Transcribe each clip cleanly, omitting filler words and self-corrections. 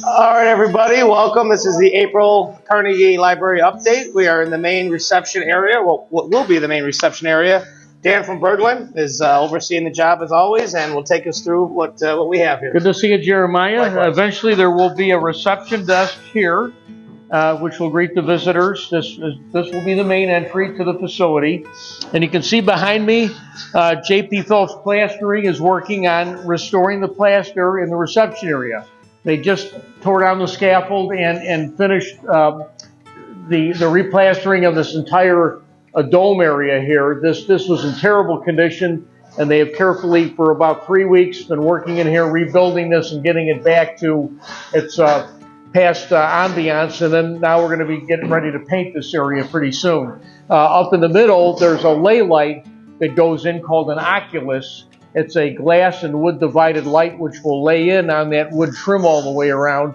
All right, everybody, welcome. This is the April Carnegie Library update. We are in the main reception area, well, what will be the main reception area. Dan from Berglund is overseeing the job as always, and will take us through what we have here. Good to see you, Jeremiah. Likewise. Eventually, there will be a reception desk here, which will greet the visitors. This will be the main entry to the facility. And you can see behind me, J.P. Phelps Plastering is working on restoring the plaster in the reception area. They just tore down the scaffold and finished the replastering of this entire dome area here. This was in terrible condition, and they have carefully, for about 3 weeks, been working in here, rebuilding this and getting it back to its past ambiance. And then now we're going to be getting ready to paint this area pretty soon. Up in the middle, there's a lay light that goes in called an oculus. It's a glass and wood divided light which will lay in on that wood trim all the way around.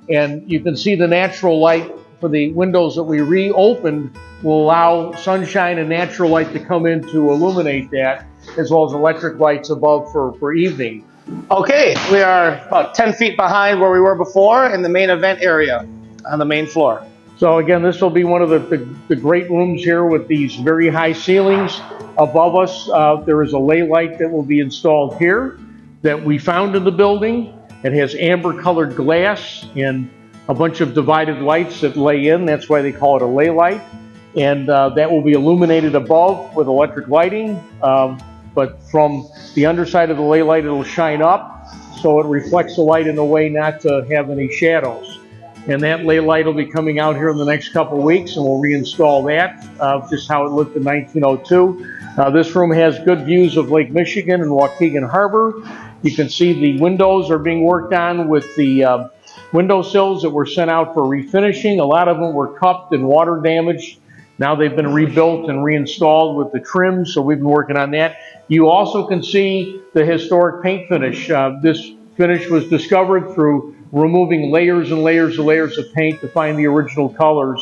And you can see the natural light for the windows that we reopened will allow sunshine and natural light to come in to illuminate that, as well as electric lights above for evening. Okay, we are about 10 feet behind where we were before in the main event area on the main floor. So again, this will be one of the great rooms here with these very high ceilings. Above us, there is a lay light that will be installed here that we found in the building. It has amber colored glass and a bunch of divided lights that lay in. That's why they call it a lay light. And that will be illuminated above with electric lighting. But from the underside of the lay light, it'll shine up so it reflects the light in a way not to have any shadows. And that lay light will be coming out here in the next couple of weeks, and we'll reinstall that, just how it looked in 1902. This room has good views of Lake Michigan and Waukegan Harbor. You can see the windows are being worked on with the windowsills that were sent out for refinishing. A lot of them were cupped and water damaged. Now they've been rebuilt and reinstalled with the trim, so we've been working on that. You also can see the historic paint finish. This finish was discovered through removing layers and layers and layers of paint to find the original colors.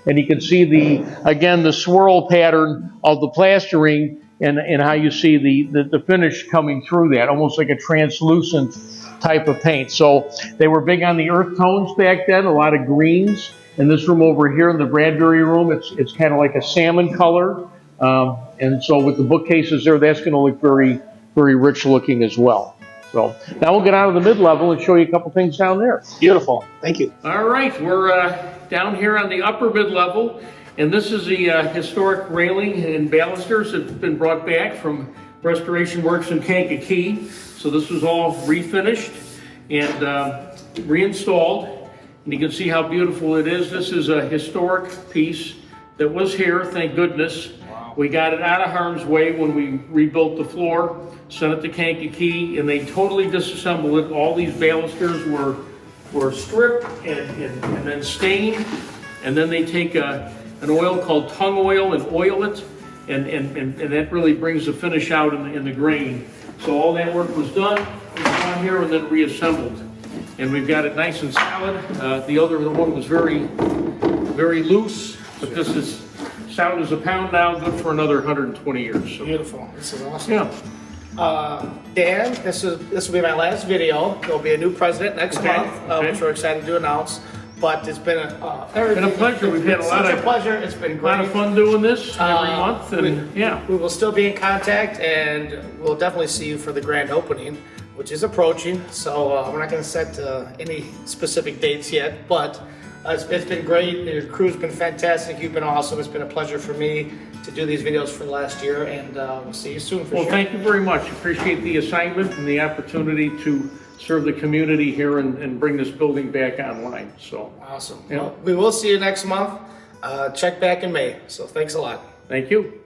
And you can see the swirl pattern of the plastering and how you see the finish coming through that, almost like a translucent type of paint. So they were big on the earth tones back then, a lot of greens. In this room over here in the Bradbury room, it's kind of like a salmon color. And so with the bookcases there, that's going to look very, very rich looking as well. So now we'll get out of the mid-level and show you a couple things down there. Beautiful. Thank you. All right, we're down here on the upper mid-level, and this is the historic railing and balusters that's been brought back from Restoration Works in Kankakee. So this was all refinished and reinstalled, and you can see how beautiful it is. This is a historic piece that was here, thank goodness. Wow. We got it out of harm's way when we rebuilt the floor. Sent it to Kankakee, and they totally disassembled it. All these balusters were stripped and then stained, and then they take an oil called tung oil and oil it, and that really brings the finish out in the grain. So all that work was done, here and then reassembled, and we've got it nice and solid. The other one was very, very loose, but this is sound as a pound now, good for another 120 years. So. Beautiful. This is awesome. Yeah. Dan, this will be my last video. There'll be a new president next month, which we're excited to announce. But it's been a pleasure. We've had a lot of pleasure. It's been great. A lot of fun doing this every month, and we will still be in contact, and we'll definitely see you for the grand opening, which is approaching. So we're not going to set any specific dates yet, but it's been great. Your crew's been fantastic. You've been awesome. It's been a pleasure for me to do these videos for the last year, and we'll see you soon for sure. Well, thank you very much. Appreciate the assignment and the opportunity to serve the community here and bring this building back online. So awesome. Yeah. Well, we will see you next month. Check back in May. So thanks a lot. Thank you.